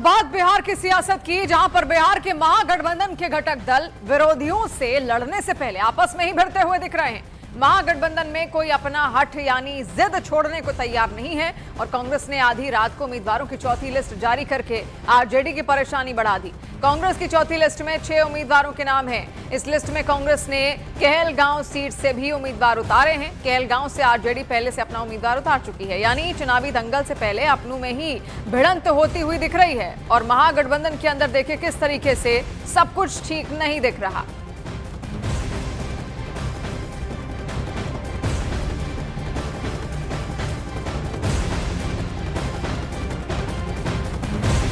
बात बिहार की सियासत की, जहां पर बिहार के महागठबंधन के घटक दल विरोधियों से लड़ने से पहले आपस में ही भिड़ते हुए दिख रहे हैं। महागठबंधन में कोई अपना हठ यानी जिद छोड़ने को तैयार नहीं है और कांग्रेस ने आधी रात को उम्मीदवारों की चौथी लिस्ट जारी करके आरजेडी की परेशानी बढ़ा दी। कांग्रेस की चौथी लिस्ट में 6 उम्मीदवारों के नाम हैं। इस लिस्ट में कांग्रेस ने कहलगांव सीट से भी उम्मीदवार उतारे हैं। कहलगांव से आरजेडी पहले से अपना उम्मीदवार उतार चुकी है, यानी चुनावी दंगल से पहले अपनों में ही भिड़ंत होती हुई दिख रही है। और महागठबंधन के अंदर देखिए किस तरीके से सब कुछ ठीक नहीं दिख रहा।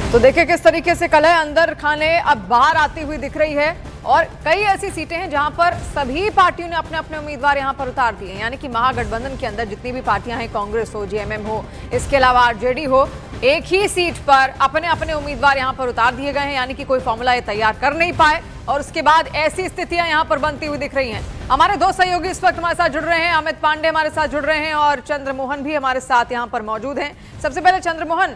तो देखिए किस तरीके से कलह अंदर खाने अब बाहर आती हुई दिख रही है और कई ऐसी सीटें हैं जहां पर सभी पार्टियों ने अपने अपने उम्मीदवार यहां पर उतार दिए हैं। यानी कि महागठबंधन के अंदर जितनी भी पार्टियां हैं, कांग्रेस हो, जेएमएम हो, इसके अलावा आरजेडी हो, एक ही सीट पर अपने अपने उम्मीदवार यहां पर उतार दिए गए हैं। यानी कि कोई फॉर्मूला ये तैयार कर नहीं पाए और उसके बाद ऐसी स्थितियां यहां पर बनती हुई दिख रही हैं। हमारे दो सहयोगी इस वक्त हमारे साथ जुड़ रहे हैं। अमित पांडे हमारे साथ जुड़ रहे हैं और चंद्रमोहन भी हमारे साथ यहाँ पर मौजूद हैं। सबसे पहले चंद्रमोहन,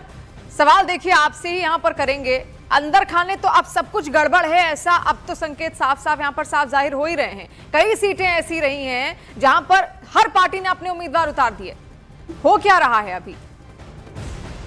सवाल देखिए आपसे ही यहाँ पर करेंगे। अंदर खाने तो अब सब कुछ गड़बड़ है, ऐसा अब तो संकेत साफ साफ यहाँ पर साफ जाहिर हो ही रहे हैं। कई सीटें ऐसी रही हैं जहां पर हर पार्टी ने अपने उम्मीदवार उतार दिए। हो क्या रहा है अभी?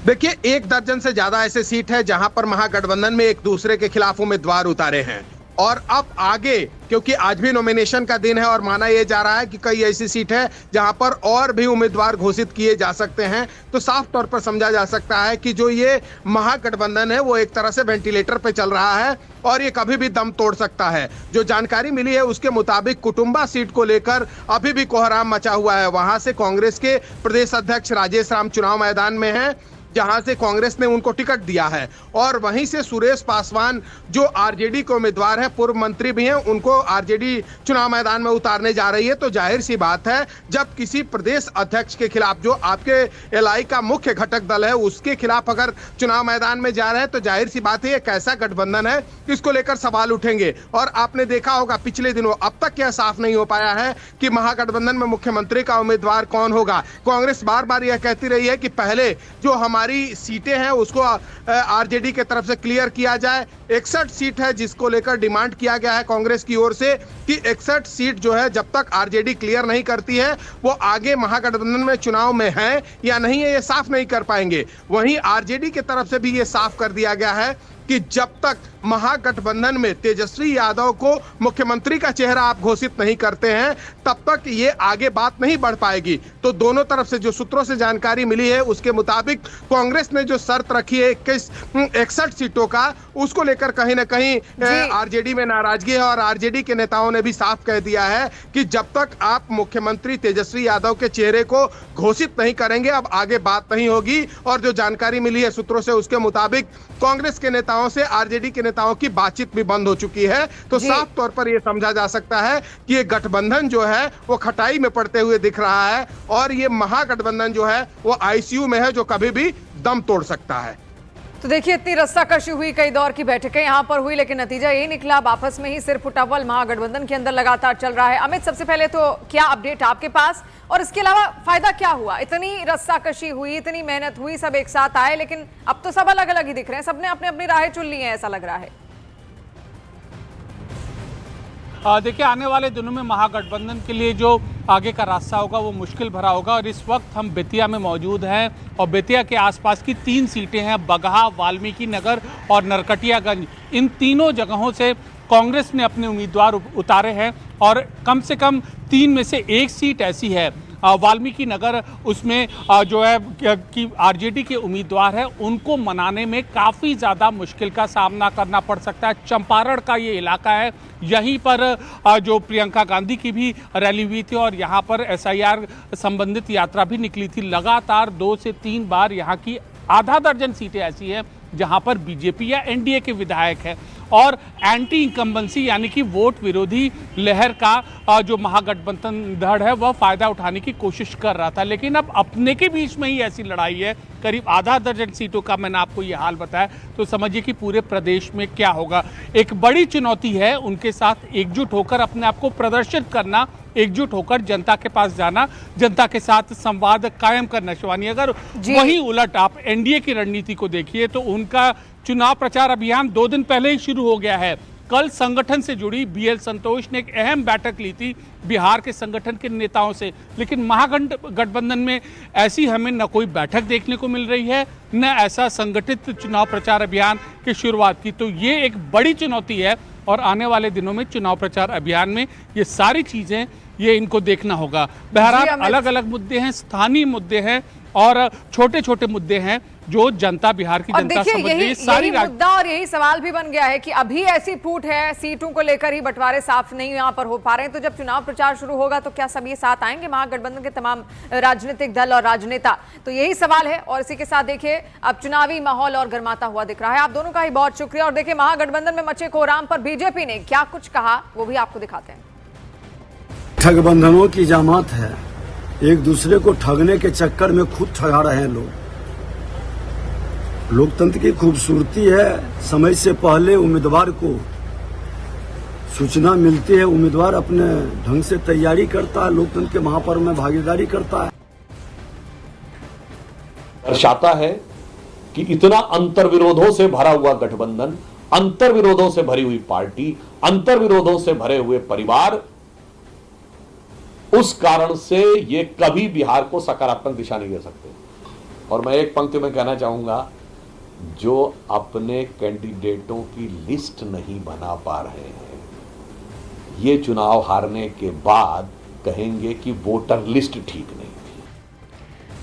देखिए, 1 दर्जन से ज्यादा ऐसे सीट है जहां पर महागठबंधन में एक दूसरे के खिलाफ उम्मीदवार उतारे हैं और अब आगे, क्योंकि आज भी नॉमिनेशन का दिन है और माना यह जा रहा है कि कई ऐसी सीट है जहां पर और भी उम्मीदवार घोषित किए जा सकते हैं, तो साफ तौर पर समझा जा सकता है कि जो ये महागठबंधन है वो एक तरह से वेंटिलेटर पे चल रहा है और ये कभी भी दम तोड़ सकता है। जो जानकारी मिली है उसके मुताबिक कुटुंबा सीट को लेकर अभी भी कोहराम मचा हुआ है। वहां से कांग्रेस के प्रदेश अध्यक्ष राजेश राम चुनाव मैदान में हैं, जहां से कांग्रेस ने उनको टिकट दिया है, और वहीं से सुरेश पासवान जो आरजेडी के उम्मीदवार हैं, पूर्व मंत्री भी हैं, उनको आरजेडी चुनाव मैदान में उतारने जा रही है। तो जाहिर सी बात है, जब किसी प्रदेश अध्यक्ष के खिलाफ, जो आपके एलआई का मुख्य घटक दल है, उसके खिलाफ अगर चुनाव मैदान में जा रहे हैं तो जाहिर सी बात है ये कैसा गठबंधन है, इसको लेकर सवाल उठेंगे। और आपने देखा होगा पिछले दिनों अब तक यह साफ नहीं हो पाया है कि महागठबंधन में मुख्यमंत्री का उम्मीदवार कौन होगा। कांग्रेस बार बार यह कहती रही है कि पहले जो हमारी सीटें हैं उसको आरजेडी के तरफ से क्लियर किया जाए। 61 सीट है जिसको लेकर डिमांड किया गया है कांग्रेस की ओर से कि 61 सीट जो है जब तक आरजेडी क्लियर नहीं करती है वो आगे महागठबंधन में चुनाव में है या नहीं है ये साफ नहीं कर पाएंगे। वहीं आरजेडी की तरफ से भी ये साफ कर दिया गया है कि जब तक महागठबंधन में तेजस्वी यादव को मुख्यमंत्री का चेहरा आप घोषित नहीं करते हैं तब तक ये आगे बात नहीं बढ़ पाएगी। तो दोनों तरफ से जो सूत्रों से जानकारी मिली है उसके मुताबिक कांग्रेस ने जो शर्त रखी है 61 सीटों का, उसको लेकर कहीं ना कहीं आरजेडी में नाराजगी है और आरजेडी के नेताओं ने भी साफ कह दिया है कि जब तक आप मुख्यमंत्री तेजस्वी यादव के चेहरे को घोषित नहीं करेंगे अब आगे बात नहीं होगी। और जो जानकारी मिली है सूत्रों से उसके मुताबिक कांग्रेस के नेताओं से आरजेडी के नेताओं की बातचीत भी बंद हो चुकी है। तो साफ तौर पर यह समझा जा सकता है कि ये गठबंधन जो है वो खटाई में पड़ते हुए दिख रहा है और ये महागठबंधन जो है वो आईसीयू में है जो कभी भी दम तोड़ सकता है। तो देखिए, इतनी रस्साकशी हुई, कई दौर की बैठकें यहां पर हुई, लेकिन नतीजा यही निकला, आपस में ही सिर फुटावल महागठबंधन के अंदर लगातार चल रहा है। अमित, सबसे पहले तो क्या अपडेट आपके पास और इसके अलावा फायदा क्या हुआ? इतनी रस्साकशी हुई, इतनी मेहनत हुई, सब एक साथ आए, लेकिन अब तो सब अलग अलग ही दिख रहे हैं, सबने अपने अपनी राहें चुन ली हैं, ऐसा लग रहा है। देखिए, आने वाले दिनों में महागठबंधन के लिए जो आगे का रास्ता होगा वो मुश्किल भरा होगा और इस वक्त हम बेतिया में मौजूद हैं और बेतिया के आसपास की 3 सीटें हैं, बगहा, वाल्मीकि नगर और नरकटियागंज। इन तीनों जगहों से कांग्रेस ने अपने उम्मीदवार उतारे हैं और कम से कम 3 में से 1 सीट ऐसी है वाल्मीकि नगर, उसमें जो है कि आरजेडी के उम्मीदवार हैं उनको मनाने में काफ़ी ज़्यादा मुश्किल का सामना करना पड़ सकता है। चंपारण का ये इलाका है, यहीं पर जो प्रियंका गांधी की भी रैली हुई थी और यहाँ पर एसआईआर संबंधित यात्रा भी निकली थी। लगातार 2 से 3 बार यहाँ की आधा दर्जन सीटें ऐसी हैं जहाँ पर बीजेपी या एनडीए के विधायक हैं और एंटी इनकम्बेंसी यानी कि वोट विरोधी लहर का जो महागठबंधन धड़ है वह फायदा उठाने की कोशिश कर रहा था। लेकिन अब अपने के बीच में ही ऐसी लड़ाई है, करीब आधा दर्जन सीटों का मैंने आपको ये हाल बताया, तो समझिए कि पूरे प्रदेश में क्या होगा। एक बड़ी चुनौती है उनके साथ एकजुट होकर अपने आप को प्रदर्शित करना एकजुट होकर जनता के पास जाना, जनता के साथ संवाद कायम करना। शिवानी, अगर वहीं उलट आप एनडीए की रणनीति को देखिए तो उनका चुनाव प्रचार अभियान 2 दिन पहले ही शुरू हो गया है। कल संगठन से जुड़ी बीएल संतोष ने एक अहम बैठक ली थी बिहार के संगठन के नेताओं से, लेकिन महागठबंधन में ऐसी हमें न कोई बैठक देखने को मिल रही है, न ऐसा संगठित चुनाव प्रचार अभियान की शुरुआत की। तो ये एक बड़ी चुनौती है और आने वाले दिनों में चुनाव प्रचार अभियान में ये सारी चीजें ये इनको देखना होगा। बहरहाल अलग अलग मुद्दे हैं, स्थानीय मुद्दे हैं और छोटे छोटे मुद्दे हैं जो जनता, बिहार की जनता समझ रही है। यही मुद्दा और यही सवाल भी बन गया है कि अभी ऐसी फूट है, सीटों को लेकर ही बंटवारे साफ नहीं यहाँ पर हो पा रहे हैं, तो जब चुनाव प्रचार शुरू होगा तो क्या सब ये साथ आएंगे महागठबंधन के तमाम राजनीतिक दल और राजनेता? तो यही सवाल है। और इसी के साथ देखिए अब चुनावी माहौल और गर्माता हुआ दिख रहा है। आप दोनों का ही बहुत शुक्रिया। और देखिए महागठबंधन में मचे कोहराम पर बीजेपी ने क्या कुछ कहा वो भी आपको दिखाते हैं। ठगबंधनों की जामात है, एक दूसरे को ठगने के चक्कर में खुद ठगा रहे हैं लोग। लोकतंत्र की खूबसूरती है, समय से पहले उम्मीदवार को सूचना मिलती है, उम्मीदवार अपने ढंग से तैयारी करता है, लोकतंत्र के महापर्व में भागीदारी करता है। दर्शाता है कि इतना अंतर्विरोधों से भरा हुआ गठबंधन, अंतर्विरोधों से भरी हुई पार्टी, अंतर्विरोधों से भरे हुए परिवार, उस कारण से ये कभी बिहार को सकारात्मक दिशा नहीं दे सकते। और मैं एक पंक्ति में कहना चाहूंगा, जो अपने कैंडिडेटों की लिस्ट नहीं बना पा रहे हैं, ये चुनाव हारने के बाद कहेंगे कि वोटर लिस्ट ठीक नहीं।